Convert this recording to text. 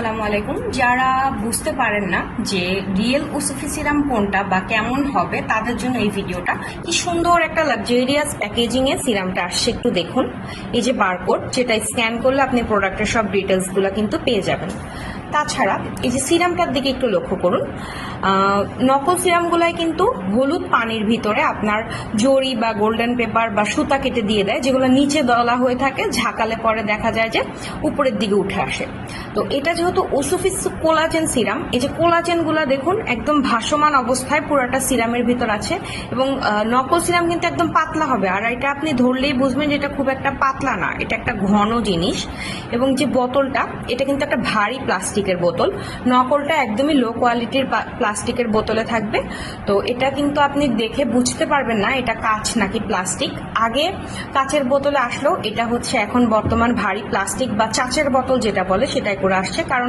আসসালামু আলাইকুম। যারা বুঝতে পারেন না যে রিয়েল উসুফি সিরাম কোনটা বা কেমন হবে, তাদের জন্য এই ভিডিওটা। কি সুন্দর একটা লাক্সারিয়াস প্যাকেজিং এ সিরামটা আসছে, একটু দেখুন। এই যে বারকোড, যেটা স্ক্যান করলে আপনি প্রোডাক্টের সব ডিটেলস গুলো কিন্তু পেয়ে যাবেন। তাছাড়া এই যে সিরামটার দিকে একটু লক্ষ্য করুন। নকল সিরামগুলাই কিন্তু হলুদ পানির ভিতরে আপনার জরি বা গোল্ডেন পেপার বা সুতা কেটে দিয়ে দেয়, যেগুলো নিচে দলা হয়ে থাকে, ঝাঁকালে পরে দেখা যায় যে উপরের দিকে উঠে আসে। তো এটা যেহেতু ওসুফি কোলাজেন সিরাম, এই যে কোলাজেন গুলা দেখুন একদম ভাসমান অবস্থায় পুরাটা সিরামের ভিতর আছে। এবং নকল সিরাম কিন্তু একদম পাতলা হবে, আর এটা আপনি ধরলেই বুঝবেন যে এটা খুব একটা পাতলা না, এটা একটা ঘন জিনিস। এবং যে বোতলটা, এটা কিন্তু একটা ভারী প্লাস্টিকের বোতল। নকলটা একদমই লো কোয়ালিটির প্লাস্টিকের বোতলে থাকবে। তো এটা কিন্তু আপনি দেখে বুঝতে পারবেন না এটা কাঁচ নাকি প্লাস্টিক। আগে কাঁচের বোতলে আসলেও এটা হচ্ছে এখন বর্তমান ভারী প্লাস্টিক বা চাচের বোতল যেটা বলে সেটাই করে আসছে। কারণ